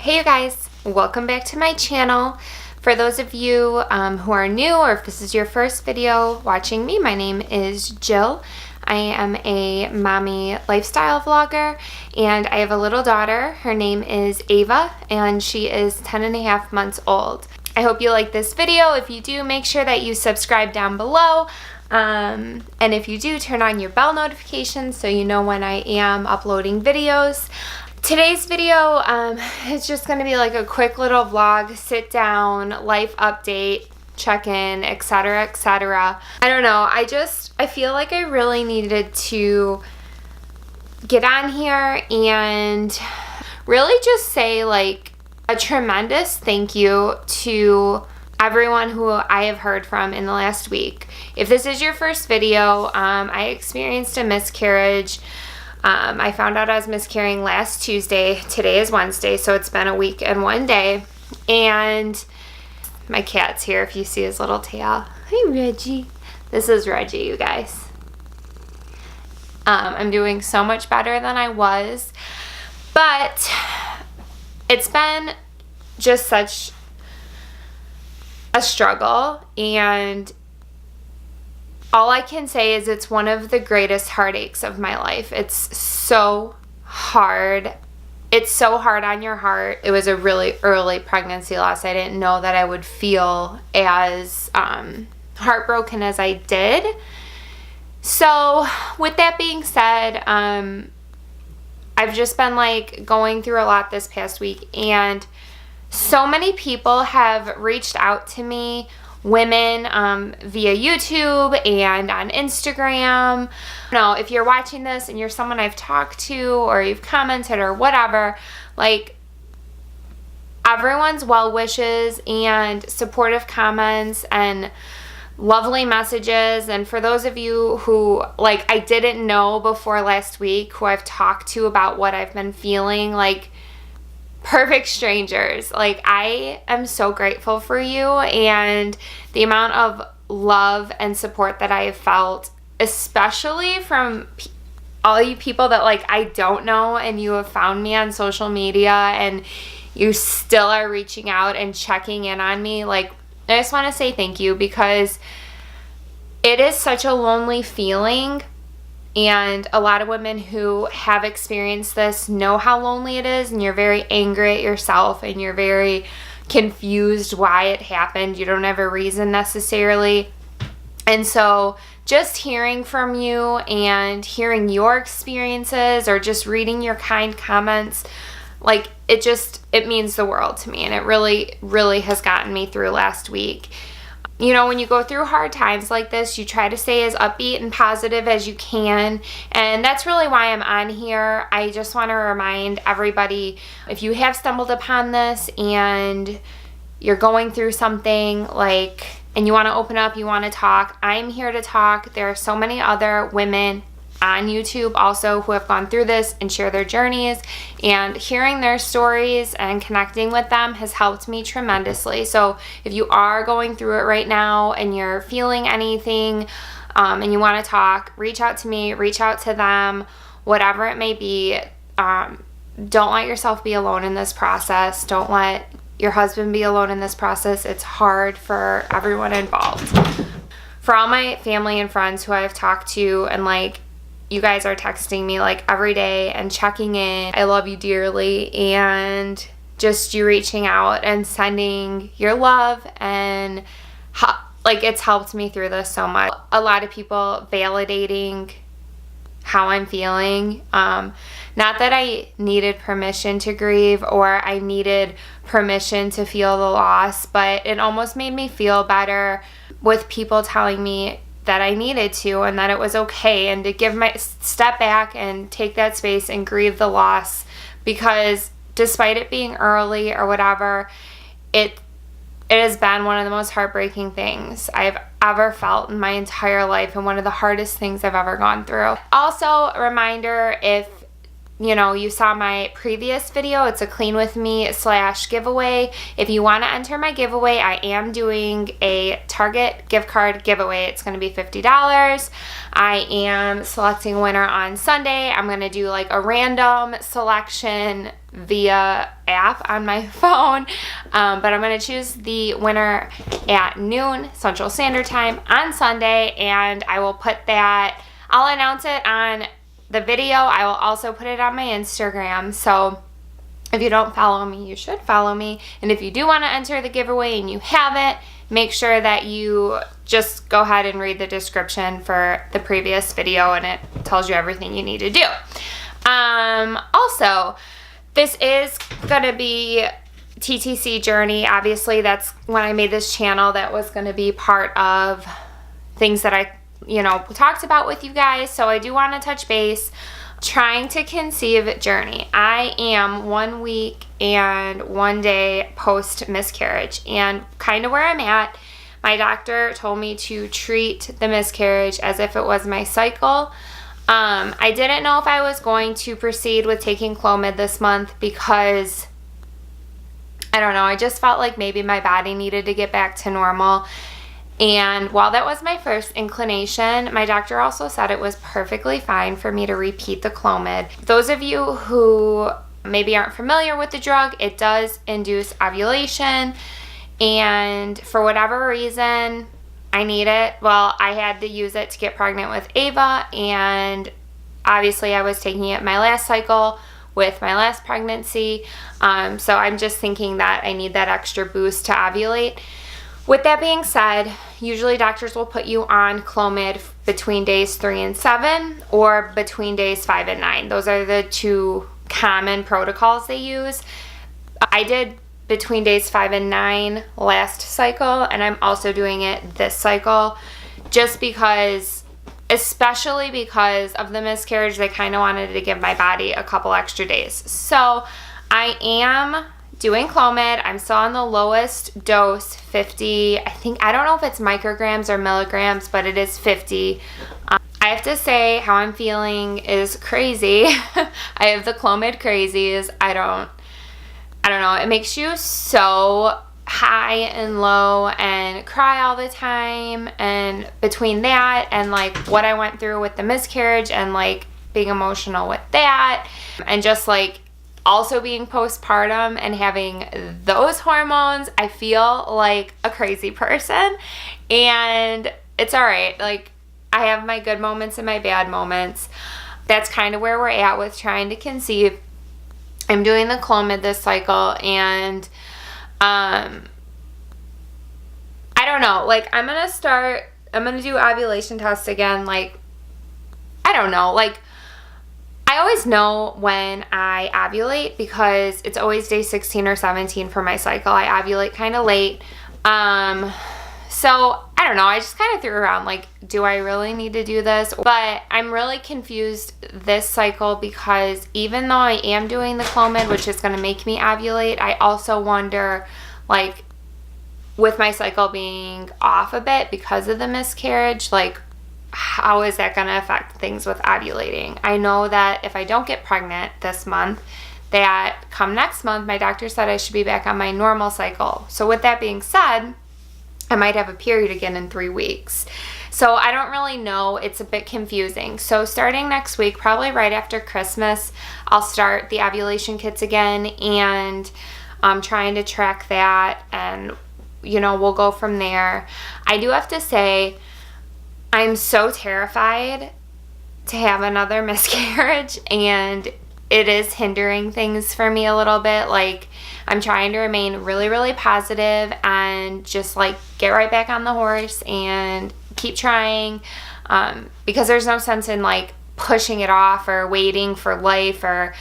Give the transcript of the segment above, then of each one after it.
Hey you guys, welcome back to my channel. For those of you who are new, or if this is your first video watching me, my name is Jill. I am a mommy lifestyle vlogger and I have a little daughter. Her name is Ava and she is 10.5 months old. I hope you like this video. If you do, make sure that you subscribe down below. And if you do, turn on your bell notifications so you know when I am uploading videos. Today's video is just going to be like a quick little vlog, sit down, life update, check-in, etc, etc. I don't know, I feel like I really needed to get on here and really just say like a tremendous thank you to everyone who I have heard from in the last week. If this is your first video, I experienced a miscarriage. I found out I was miscarrying last Tuesday. Today is Wednesday, so it's been a week and 1 day. And my cat's here if you see his little tail. Hi, Reggie. This is Reggie, you guys. I'm doing so much better than I was. But it's been just such a struggle, and all I can say is it's one of the greatest heartaches of my life. It's so hard. It's so hard on your heart. It was a really early pregnancy loss. I didn't know that I would feel as heartbroken as I did. So with that being said, I've just been like going through a lot this past week, and so many people have reached out to me, women via YouTube and on Instagram. If you're watching this and you're someone I've talked to or you've commented or whatever, like everyone's well wishes and supportive comments and lovely messages. And for those of you who like I didn't know before last week, who I've talked to about what I've been feeling, like perfect strangers. Like I am so grateful for you and the amount of love and support that I have felt, especially from all you people that like I don't know and you have found me on social media and you still are reaching out and checking in on me. Like I just want to say thank you, because it is such a lonely feeling. And a lot of women who have experienced this know how lonely it is, and you're very angry at yourself and you're very confused why it happened. You don't have a reason necessarily. And so just hearing from you and hearing your experiences or just reading your kind comments, like it means the world to me, and it really, really has gotten me through last week. You know, when you go through hard times like this, you try to stay as upbeat and positive as you can, and that's really why I'm on here. I just want to remind everybody, if you have stumbled upon this and you're going through something like, and you want to open up, you want to talk, I'm here to talk. There are so many other women on YouTube also who have gone through this and share their journeys, and hearing their stories and connecting with them has helped me tremendously. So if you are going through it right now and you're feeling anything and you want to talk, reach out to me, reach out to them, whatever it may be. Don't let yourself be alone in this process. Don't let your husband be alone in this process. It's hard for everyone involved. For all my family and friends who I've talked to, and like you guys are texting me like every day and checking in, I love you dearly, and just you reaching out and sending your love, and like it's helped me through this so much. A lot of people validating how I'm feeling. Not that I needed permission to grieve or I needed permission to feel the loss, but it almost made me feel better with people telling me that I needed to, and that it was okay, and to give my step back and take that space and grieve the loss, because despite it being early or whatever, it has been one of the most heartbreaking things I've ever felt in my entire life, and one of the hardest things I've ever gone through. Also, a reminder, if you saw my previous video, it's a Clean With Me / giveaway. If you want to enter my giveaway, I am doing a Target gift card giveaway. It's going to be $50. I am selecting a winner on Sunday. I'm going to do like a random selection via app on my phone, but I'm going to choose the winner at noon Central Standard Time on Sunday, and I will put that, I'll announce it on the video. I will also put it on my Instagram. So if you don't follow me, you should follow me. And if you do want to enter the giveaway and you haven't, make sure that you just go ahead and read the description for the previous video, and it tells you everything you need to do. Also, this is going to be TTC journey. Obviously, that's when I made this channel. That was going to be part of things that I talked about with you guys. So I do want to touch base. Trying to conceive journey. I am 1 week and 1 day post miscarriage, and kind of where I'm at. My doctor told me to treat the miscarriage as if it was my cycle. I didn't know if I was going to proceed with taking Clomid this month because I don't know, I just felt like maybe my body needed to get back to normal. And while that was my first inclination, my doctor also said it was perfectly fine for me to repeat the Clomid. Those of you who maybe aren't familiar with the drug, it does induce ovulation, and for whatever reason, I need it. Well, I had to use it to get pregnant with Ava, and obviously I was taking it my last cycle with my last pregnancy, so I'm just thinking that I need that extra boost to ovulate. With that being said, usually doctors will put you on Clomid between days 3 and 7 or between days 5 and 9. Those are the two common protocols they use. I did between days 5 and 9 last cycle, and I'm also doing it this cycle just because, especially because of the miscarriage, they kind of wanted to give my body a couple extra days. So I am doing Clomid. I'm still on the lowest dose, 50. I don't know if it's micrograms or milligrams, but it is 50. I have to say how I'm feeling is crazy. I have the Clomid crazies. I don't know. It makes you so high and low and cry all the time. And between that and like what I went through with the miscarriage and like being emotional with that, and just like also being postpartum and having those hormones, I feel like a crazy person, and it's all right. Like, I have my good moments and my bad moments. That's kind of where we're at with trying to conceive. I'm doing the Clomid this cycle, and I don't know, like I'm gonna do ovulation tests again. Like, I don't know, like I always know when I ovulate because it's always day 16 or 17 for my cycle. I ovulate kind of late. So I don't know. I just kind of threw around like, do I really need to do this? But I'm really confused this cycle because even though I am doing the Clomid, which is going to make me ovulate, I also wonder, like, with my cycle being off a bit because of the miscarriage, like, how is that going to affect things with ovulating? I know that if I don't get pregnant this month, that come next month, my doctor said I should be back on my normal cycle. So with that being said, I might have a period again in 3 weeks. So I don't really know. It's a bit confusing. So starting next week, probably right after Christmas, I'll start the ovulation kits again, and I'm trying to track that, and we'll go from there. I do have to say, I'm so terrified to have another miscarriage, and it is hindering things for me a little bit. Like, I'm trying to remain really, really positive and just like get right back on the horse and keep trying, because there's no sense in like pushing it off or waiting for life, or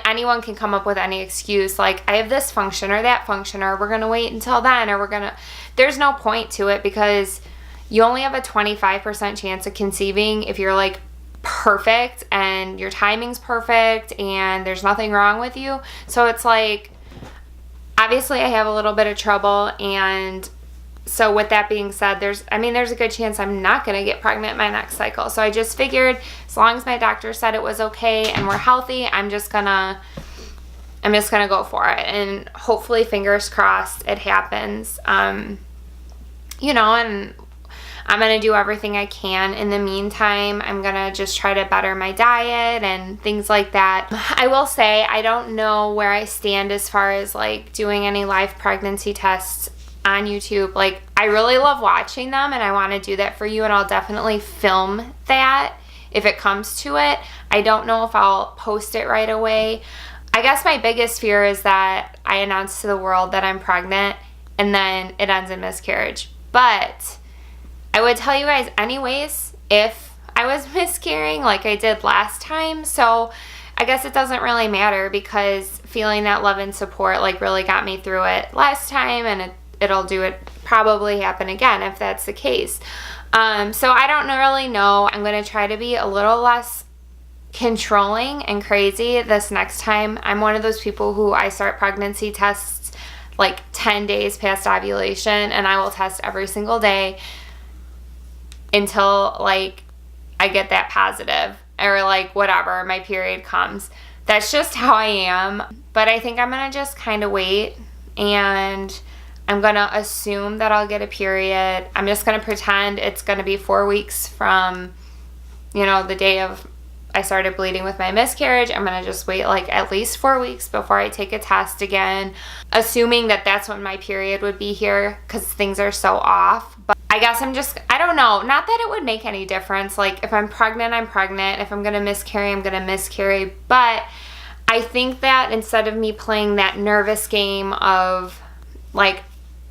anyone can come up with any excuse like I have this function or that function, or we're gonna wait until then, or there's no point to it, because you only have a 25% chance of conceiving if you're like perfect and your timing's perfect and there's nothing wrong with you. So it's like, obviously I have a little bit of trouble, and so with that being said, there's a good chance I'm not going to get pregnant my next cycle. So I just figured as long as my doctor said it was okay and we're healthy, I'm just going to go for it. And hopefully, fingers crossed, it happens. You know, and I'm going to do everything I can. In the meantime, I'm going to just try to better my diet and things like that. I will say I don't know where I stand as far as like doing any live pregnancy tests on YouTube. Like, I really love watching them and I want to do that for you, and I'll definitely film that if it comes to it. I don't know if I'll post it right away. I guess my biggest fear is that I announce to the world that I'm pregnant and then it ends in miscarriage. But I would tell you guys anyways if I was miscarrying like I did last time. So I guess it doesn't really matter, because feeling that love and support like really got me through it last time, and it'll probably happen again if that's the case. So I don't really know. I'm going to try to be a little less controlling and crazy this next time. I'm one of those people who I start pregnancy tests like 10 days past ovulation, and I will test every single day until like I get that positive, or like whatever, my period comes. That's just how I am. But I think I'm going to just kind of wait, and I'm going to assume that I'll get a period. I'm just going to pretend it's going to be 4 weeks from, you know, the day of I started bleeding with my miscarriage. I'm going to just wait like at least 4 weeks before I take a test again, assuming that that's when my period would be here, because things are so off. But I guess I don't know. Not that it would make any difference. Like, if I'm pregnant, I'm pregnant. If I'm going to miscarry, I'm going to miscarry. But I think that instead of me playing that nervous game of like,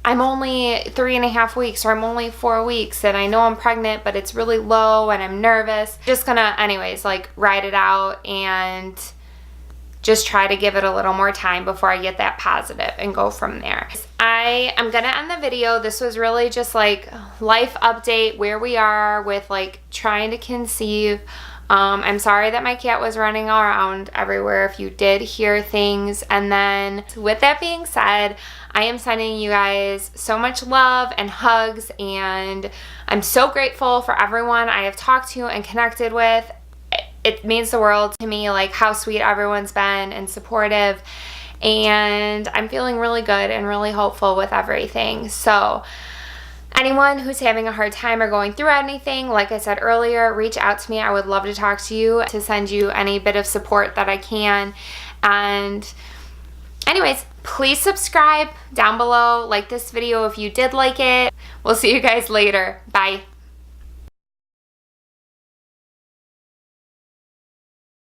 I'm only 3.5 weeks, or I'm only 4 weeks and I know I'm pregnant, but it's really low and I'm nervous, just gonna anyways like ride it out and just try to give it a little more time before I get that positive and go from there. I am gonna end the video. This was really just like life update, where we are with like trying to conceive. I'm sorry that my cat was running around everywhere if you did hear things. And then with that being said, I am sending you guys so much love and hugs, and I'm so grateful for everyone I have talked to and connected with. It means the world to me, like how sweet everyone's been and supportive, and I'm feeling really good and really hopeful with everything. So anyone who's having a hard time or going through anything, like I said earlier, reach out to me. I would love to talk to you, to send you any bit of support that I can. And anyways, please subscribe down below. Like this video if you did like it. We'll see you guys later. Bye.